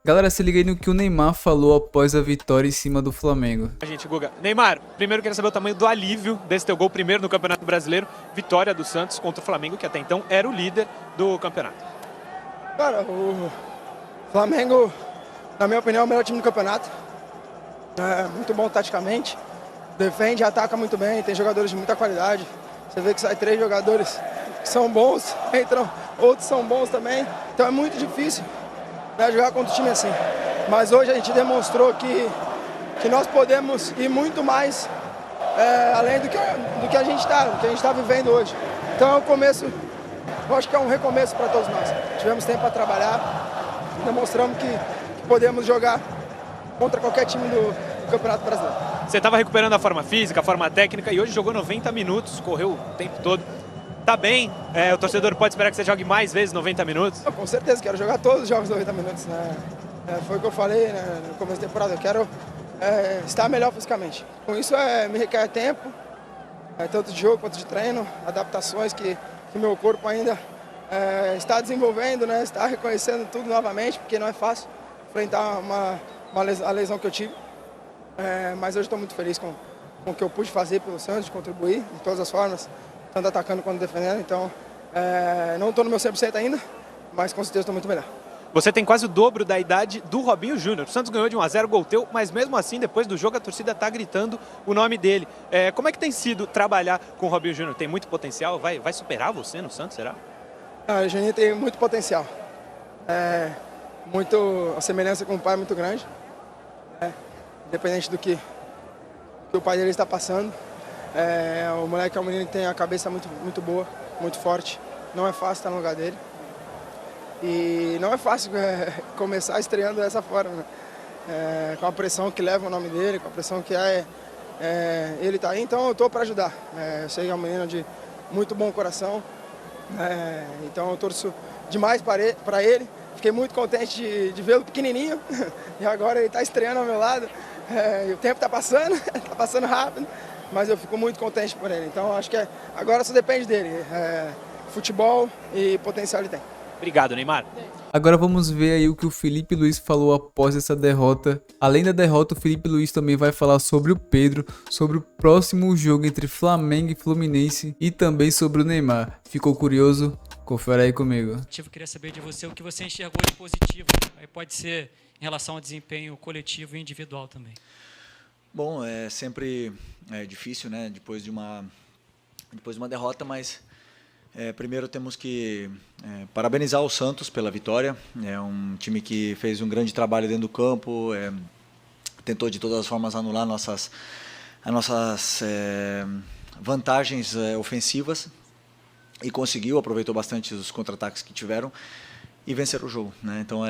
Galera, se liga aí no que o Neymar falou após a vitória em cima do Flamengo. Gente, Guga. Neymar, primeiro eu queria saber o tamanho do alívio desse teu gol, primeiro no Campeonato Brasileiro, vitória do Santos contra o Flamengo, que até então era o líder do campeonato. Cara, o Flamengo, na minha opinião, é o melhor time do campeonato. É muito bom taticamente, defende e ataca muito bem, tem jogadores de muita qualidade. Você vê que sai 3 jogadores que são bons, entram outros são bons também. Então é muito difícil, né, jogar contra um time assim. Mas hoje a gente demonstrou que nós podemos ir muito mais além do que a gente está vivendo hoje. Então é um começo, eu acho que é um recomeço para todos nós. Tivemos tempo para trabalhar, demonstramos que podemos jogar contra qualquer time do Campeonato Brasileiro. Você estava recuperando a forma física, a forma técnica, e hoje jogou 90 minutos, correu o tempo todo. Tá bem? O torcedor pode esperar que você jogue mais vezes 90 minutos? Com certeza, quero jogar todos os jogos 90 minutos. Né? Foi o que eu falei, né, no começo da temporada. Eu quero estar melhor fisicamente. Com isso, me requer tempo, tanto de jogo quanto de treino, adaptações que meu corpo ainda está desenvolvendo, né, está reconhecendo tudo novamente, porque não é fácil enfrentar a lesão que eu tive. Mas hoje estou muito feliz com o que eu pude fazer pelo Santos, de contribuir de todas as formas, tanto atacando quanto defendendo. Então, não estou no meu 100% ainda, mas com certeza estou muito melhor. Você tem quase o dobro da idade do Robinho Júnior. O Santos ganhou de 1-0, gol teu, mas mesmo assim, depois do jogo, a torcida está gritando o nome dele. Como é que tem sido trabalhar com o Robinho Júnior? Tem muito potencial? Vai superar você no Santos, será? O Juninho tem muito potencial. A semelhança com o pai é muito grande. Independente do que o pai dele está passando. O moleque é um menino que tem a cabeça muito, muito boa, muito forte. Não é fácil estar no lugar dele. E não é fácil começar estreando dessa forma, né? Com a pressão que leva o nome dele, com a pressão que ele está aí. Então eu estou para ajudar. Eu sei que é um menino de muito bom coração. Então eu torço demais para ele. Fiquei muito contente de vê-lo pequenininho. E agora ele está estreando ao meu lado. E o tempo está passando rápido. Mas eu fico muito contente por ele. Então acho que agora só depende dele. Futebol e potencial ele tem. Obrigado, Neymar. Agora vamos ver aí o que o Felipe Luiz falou após essa derrota. Além da derrota, o Felipe Luiz também vai falar sobre o Pedro, sobre o próximo jogo entre Flamengo e Fluminense e também sobre o Neymar. Ficou curioso? Confere aí comigo. Eu queria saber de você o que você enxergou de positivo. Aí pode ser em relação ao desempenho coletivo e individual também. Bom, é sempre difícil, né? Depois de uma derrota, mas primeiro temos que parabenizar o Santos pela vitória. É um time que fez um grande trabalho dentro do campo, tentou de todas as formas anular as nossas vantagens ofensivas e conseguiu, aproveitou bastante os contra-ataques que tiveram e vencer o jogo, né? Então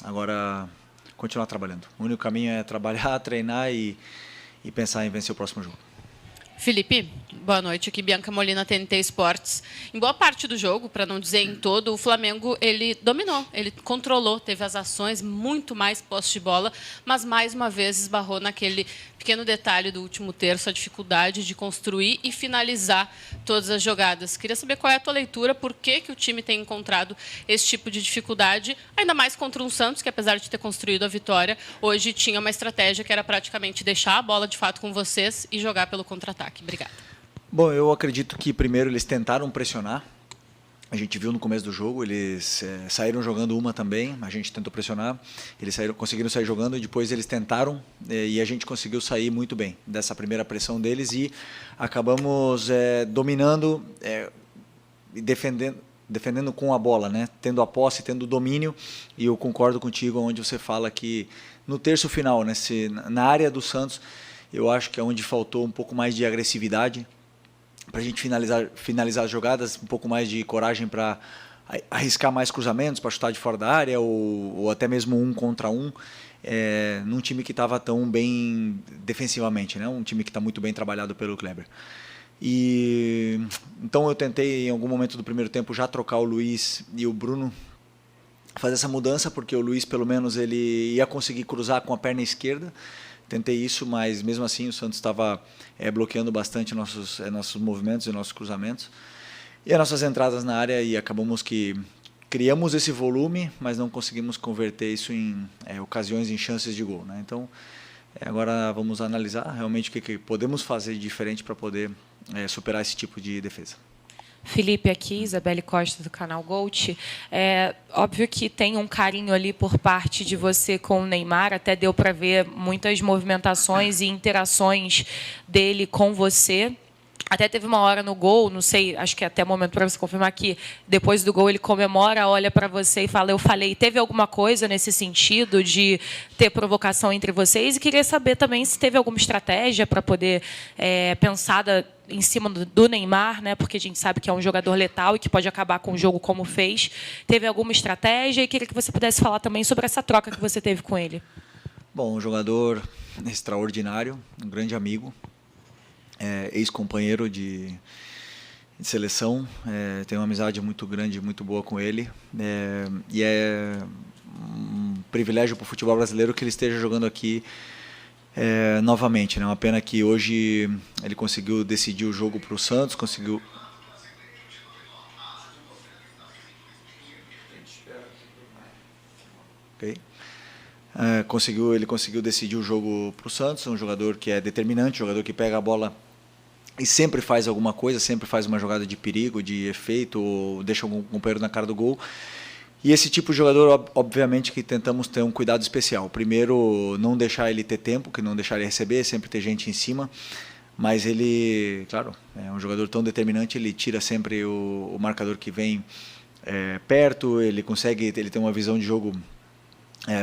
agora continuar trabalhando. O único caminho é trabalhar, treinar e pensar em vencer o próximo jogo. Felipe, boa noite. Aqui Bianca Molina, TNT Esportes. Em boa parte do jogo, para não dizer em todo, o Flamengo ele dominou, ele controlou, teve as ações, muito mais posse de bola, mas mais uma vez esbarrou naquele pequeno detalhe do último terço, a dificuldade de construir e finalizar todas as jogadas. Queria saber qual é a tua leitura, por que o time tem encontrado esse tipo de dificuldade, ainda mais contra um Santos, que apesar de ter construído a vitória, hoje tinha uma estratégia que era praticamente deixar a bola de fato com vocês e jogar pelo contra-ataque. Obrigada. Bom, eu acredito que primeiro eles tentaram pressionar. A gente viu no começo do jogo, eles saíram jogando uma também, a gente tentou pressionar, eles conseguiram sair jogando e depois eles tentaram e a gente conseguiu sair muito bem dessa primeira pressão deles e acabamos dominando e defendendo com a bola, né? Tendo a posse, tendo o domínio, e eu concordo contigo onde você fala que no terço final, né, na área do Santos, eu acho que é onde faltou um pouco mais de agressividade, para a gente finalizar as jogadas, um pouco mais de coragem para arriscar mais cruzamentos, para chutar de fora da área, ou até mesmo 1 contra 1, num time que estava tão bem defensivamente, né? Um time que está muito bem trabalhado pelo Kleber. Então eu tentei, em algum momento do primeiro tempo, já trocar o Luiz e o Bruno, fazer essa mudança, porque o Luiz, pelo menos, ele ia conseguir cruzar com a perna esquerda. Tentei isso, mas mesmo assim o Santos estava bloqueando bastante nossos movimentos e nossos cruzamentos. E as nossas entradas na área, e acabamos que criamos esse volume, mas não conseguimos converter isso em ocasiões, em chances de gol, né? Então, agora vamos analisar realmente o que podemos fazer de diferente para poder superar esse tipo de defesa. Felipe aqui, Isabelle Costa do canal Gold. É óbvio que tem um carinho ali por parte de você com o Neymar, até deu para ver muitas movimentações e interações dele com você. Até teve uma hora no gol, não sei, acho que é até o momento para você confirmar que depois do gol ele comemora, olha para você e fala, eu falei. Teve alguma coisa nesse sentido de ter provocação entre vocês? E queria saber também se teve alguma estratégia para poder pensada em cima do Neymar, né? Porque a gente sabe que é um jogador letal e que pode acabar com o jogo como fez. Teve alguma estratégia? E queria que você pudesse falar também sobre essa troca que você teve com ele. Bom, um jogador extraordinário, um grande amigo. Ex-companheiro de seleção, tenho uma amizade muito grande, muito boa com ele, e é um privilégio para o futebol brasileiro que ele esteja jogando aqui novamente, né? Uma pena que hoje ele conseguiu decidir o jogo para o Santos, conseguiu... Okay. Ele conseguiu decidir o jogo para o Santos, um jogador que é determinante, um jogador que pega a bola e sempre faz alguma coisa, sempre faz uma jogada de perigo, de efeito, ou deixa algum companheiro na cara do gol. E esse tipo de jogador, obviamente, que tentamos ter um cuidado especial. Primeiro, não deixar ele ter tempo, que não deixar ele receber, sempre ter gente em cima. Mas ele, claro, é um jogador tão determinante, ele tira sempre o marcador que vem perto, ele tem uma visão de jogo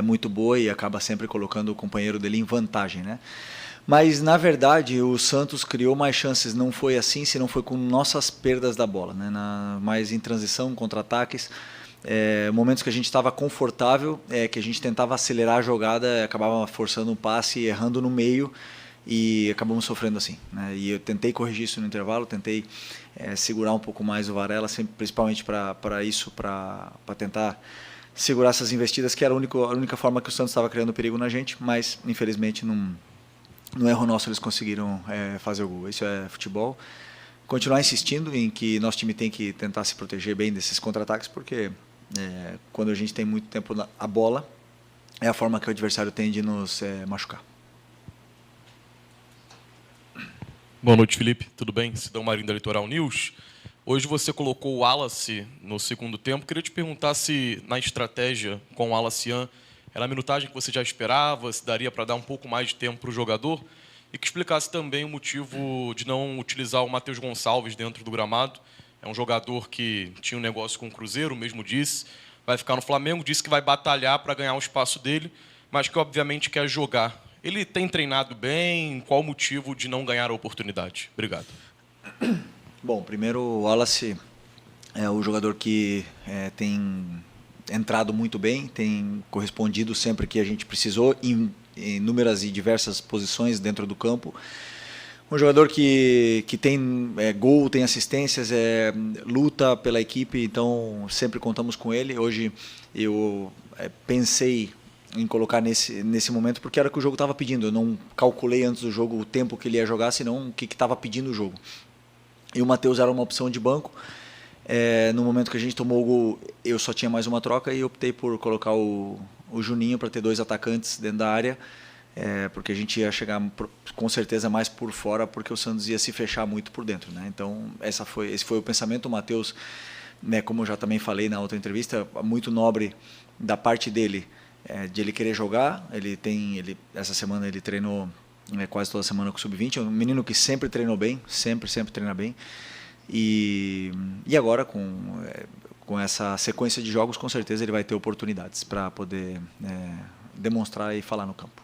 muito boa e acaba sempre colocando o companheiro dele em vantagem, né? Mas, na verdade, o Santos criou mais chances, não foi assim, se não foi com nossas perdas da bola, né? Mais em transição, contra-ataques, momentos que a gente estava confortável, que a gente tentava acelerar a jogada, acabava forçando um passe, errando no meio e acabamos sofrendo assim, né? E eu tentei corrigir isso no intervalo, tentei segurar um pouco mais o Varela, principalmente para tentar segurar essas investidas, que era a única forma que o Santos estava criando perigo na gente, mas, infelizmente, no erro nosso eles conseguiram fazer o gol. Isso é futebol. Continuar insistindo em que nosso time tem que tentar se proteger bem desses contra-ataques, porque quando a gente tem muito tempo a bola, é a forma que o adversário tem de nos machucar. Boa noite, Felipe. Tudo bem? Sidão Marinho da Litoral News. Hoje você colocou o Wallace no segundo tempo. Queria te perguntar se na estratégia com o Wallace era a minutagem que você já esperava, se daria para dar um pouco mais de tempo para o jogador, e que explicasse também o motivo de não utilizar o Matheus Gonçalves dentro do gramado. É um jogador que tinha um negócio com o Cruzeiro, mesmo disse, vai ficar no Flamengo, disse que vai batalhar para ganhar o espaço dele, mas que obviamente quer jogar. Ele tem treinado bem? Qual o motivo de não ganhar a oportunidade? Obrigado. Bom, primeiro o Wallace é o jogador que tem entrado muito bem, tem correspondido sempre que a gente precisou em inúmeras e diversas posições dentro do campo. Um jogador que tem gol, tem assistências, luta pela equipe, então sempre contamos com ele. Hoje eu pensei em colocar nesse momento porque era o que o jogo estava pedindo. Eu não calculei antes do jogo o tempo que ele ia jogar, senão o que estava pedindo o jogo. E o Matheus era uma opção de banco. No momento que a gente tomou o gol, eu só tinha mais uma troca e optei por colocar o Juninho para ter dois atacantes dentro da área, porque a gente ia chegar com certeza mais por fora, porque o Santos ia se fechar muito por dentro, né? Então esse foi o pensamento. O Matheus, né, como eu já também falei na outra entrevista, muito nobre da parte dele, de ele querer jogar. Essa semana ele treinou quase toda semana com o Sub-20, é um menino que sempre treinou bem, sempre treina bem. E agora, com essa sequência de jogos, com certeza ele vai ter oportunidades para poder demonstrar e falar no campo.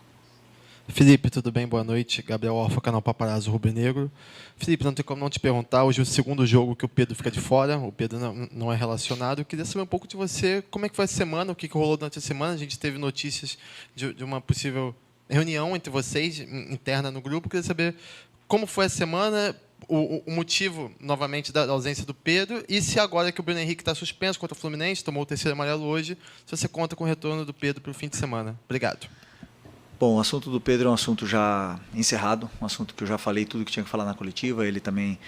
Felipe, tudo bem? Boa noite. Gabriel Alfa, canal Paparazzo Rubro Negro. Felipe, não tem como não te perguntar, hoje é o segundo jogo que o Pedro fica de fora, o Pedro não é relacionado. Eu queria saber um pouco de você, como é que foi a semana, o que rolou durante a semana. A gente teve notícias de uma possível reunião entre vocês, interna no grupo. Eu queria saber como foi a semana, o motivo, novamente, da ausência do Pedro, e se agora que o Bruno Henrique está suspenso contra o Fluminense, tomou o terceiro amarelo hoje, se você conta com o retorno do Pedro para o fim de semana. Obrigado. Bom, o assunto do Pedro é um assunto já encerrado, um assunto que eu já falei tudo que tinha que falar na coletiva, ele também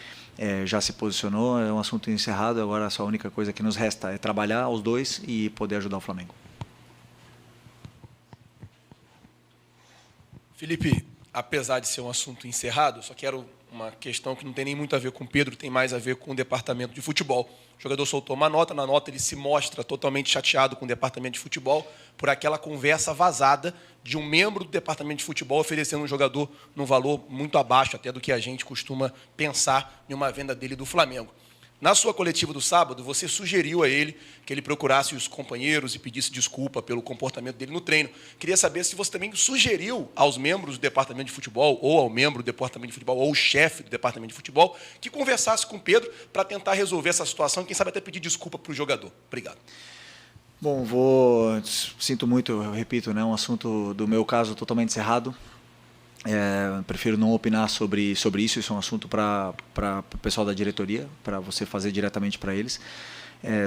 já se posicionou, é um assunto encerrado, agora só a única coisa que nos resta é trabalhar os dois e poder ajudar o Flamengo. Felipe, apesar de ser um assunto encerrado, só quero uma questão que não tem nem muito a ver com o Pedro, tem mais a ver com o departamento de futebol. O jogador soltou uma nota, na nota ele se mostra totalmente chateado com o departamento de futebol por aquela conversa vazada de um membro do departamento de futebol oferecendo um jogador num valor muito abaixo até do que a gente costuma pensar em uma venda dele do Flamengo. Na sua coletiva do sábado, você sugeriu a ele que ele procurasse os companheiros e pedisse desculpa pelo comportamento dele no treino. Queria saber se você também sugeriu aos membros do departamento de futebol, ou ao membro do departamento de futebol, ou o chefe do departamento de futebol, que conversasse com o Pedro para tentar resolver essa situação e, quem sabe, até pedir desculpa para o jogador. Obrigado. Bom, sinto muito, eu repito, né, um assunto do meu caso totalmente encerrado. Prefiro não opinar sobre isso é um assunto para o pessoal da diretoria, para você fazer diretamente para eles.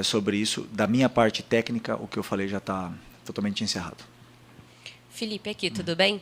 Sobre isso, da minha parte técnica, o que eu falei já está totalmente encerrado. Felipe, aqui, tudo bem?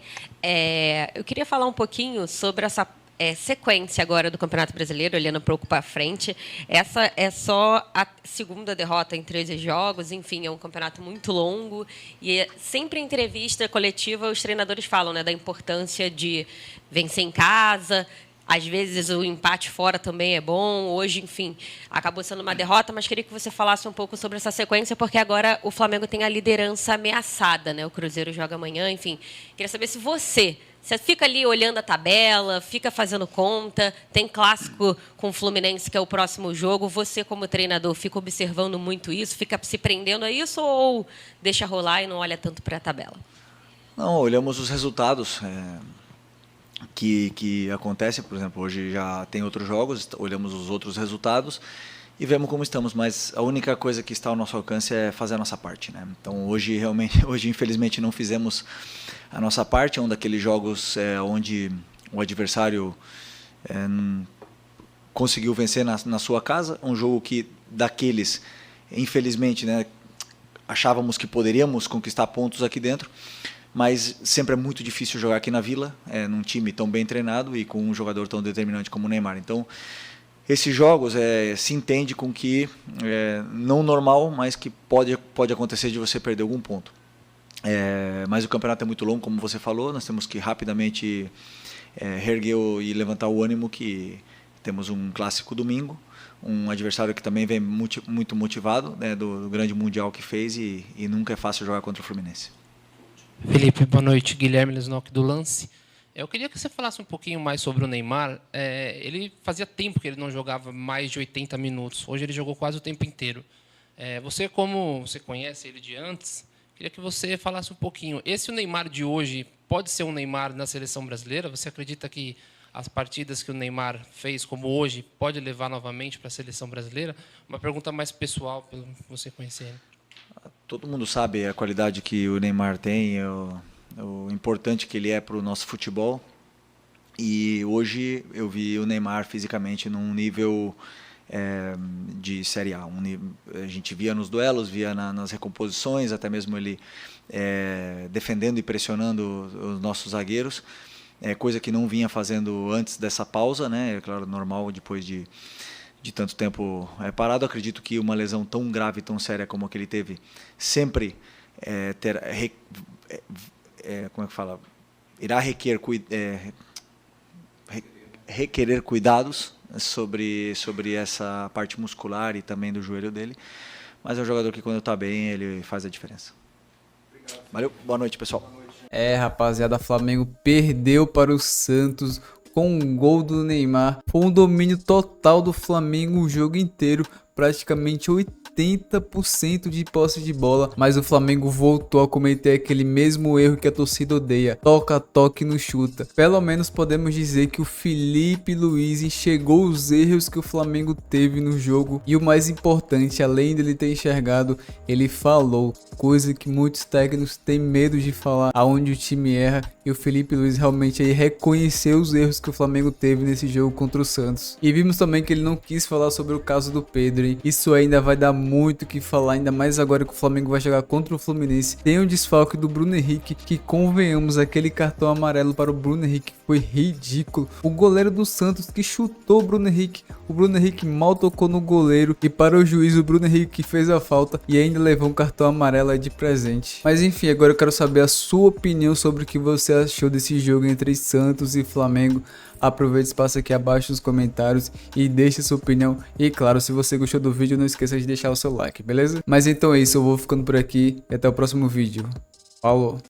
Eu queria falar um pouquinho sobre essa sequência agora do Campeonato Brasileiro, olhando um pouco para frente. Essa é só a segunda derrota em 13 jogos, enfim, é um campeonato muito longo. E sempre em entrevista coletiva, os treinadores falam, né, da importância de vencer em casa. Às vezes o empate fora também é bom. Hoje, enfim, acabou sendo uma derrota, mas queria que você falasse um pouco sobre essa sequência, porque agora o Flamengo tem a liderança ameaçada, né? O Cruzeiro joga amanhã, enfim. Queria saber se você fica ali olhando a tabela, fica fazendo conta, tem clássico com o Fluminense, que é o próximo jogo. Você, como treinador, fica observando muito isso, fica se prendendo a isso ou deixa rolar e não olha tanto para a tabela? Não, olhamos os resultados que acontecem. Por exemplo, hoje já tem outros jogos, olhamos os outros resultados e vemos como estamos, mas a única coisa que está ao nosso alcance é fazer a nossa parte, né? Então hoje infelizmente não fizemos a nossa parte. É um daqueles jogos onde o adversário conseguiu vencer na sua casa, um jogo que daqueles, infelizmente, né, achávamos que poderíamos conquistar pontos aqui dentro, mas sempre é muito difícil jogar aqui na Vila, num time tão bem treinado e com um jogador tão determinante como o Neymar. Então, esses jogos se entende com que não normal, mas que pode acontecer de você perder algum ponto. Mas o campeonato é muito longo, como você falou, nós temos que rapidamente reerguer e levantar o ânimo, que temos um clássico domingo, um adversário que também vem muito motivado, né, do grande Mundial que fez, e nunca é fácil jogar contra o Fluminense. Felipe, boa noite. Guilherme Lesnock do Lance. Eu queria que você falasse um pouquinho mais sobre o Neymar. Ele fazia tempo que ele não jogava mais de 80 minutos. Hoje ele jogou quase o tempo inteiro. Você, como você conhece ele de antes, queria que você falasse um pouquinho. Esse o Neymar de hoje pode ser um Neymar na seleção brasileira? Você acredita que as partidas que o Neymar fez, como hoje, pode levar novamente para a seleção brasileira? Uma pergunta mais pessoal, pelo você conhecer ele. Todo mundo sabe a qualidade que o Neymar tem, o importante que ele é para o nosso futebol. E hoje eu vi o Neymar fisicamente num nível de Série A. A gente via nos duelos, via nas recomposições, até mesmo ele defendendo e pressionando os nossos zagueiros, coisa que não vinha fazendo antes dessa pausa, né? É claro, normal depois de tanto tempo parado. Acredito que uma lesão tão grave, tão séria como a que ele teve, sempre como é que fala? Irá requerer cuidados sobre essa parte muscular e também do joelho dele, mas é um jogador que, quando está bem, ele faz a diferença. Valeu, boa noite, pessoal. Rapaziada, Flamengo perdeu para o Santos com um gol do Neymar. Foi um domínio total do Flamengo o jogo inteiro, praticamente 80% de posse de bola, mas o Flamengo voltou a cometer aquele mesmo erro que a torcida odeia: toca, toque, no chuta. Pelo menos podemos dizer que o Felipe Luiz enxergou os erros que o Flamengo teve no jogo, e o mais importante, além dele ter enxergado, ele falou, coisa que muitos técnicos têm medo de falar, aonde o time erra, e o Felipe Luiz realmente aí reconheceu os erros que o Flamengo teve nesse jogo contra o Santos. E vimos também que ele não quis falar sobre o caso do Pedro, hein? Isso ainda vai dar muito o que falar, ainda mais agora que o Flamengo vai jogar contra o Fluminense. Tem o desfalque do Bruno Henrique, que convenhamos, aquele cartão amarelo para o Bruno Henrique foi ridículo. O goleiro do Santos que chutou o Bruno Henrique mal tocou no goleiro, e para o juiz o Bruno Henrique fez a falta e ainda levou um cartão amarelo aí de presente. Mas enfim, agora eu quero saber a sua opinião sobre o que você achou desse jogo entre Santos e Flamengo. Aproveite esse espaço aqui abaixo nos comentários e deixe sua opinião. E claro, se você gostou do vídeo, não esqueça de deixar o seu like, beleza? Mas então é isso, eu vou ficando por aqui e até o próximo vídeo. Falou!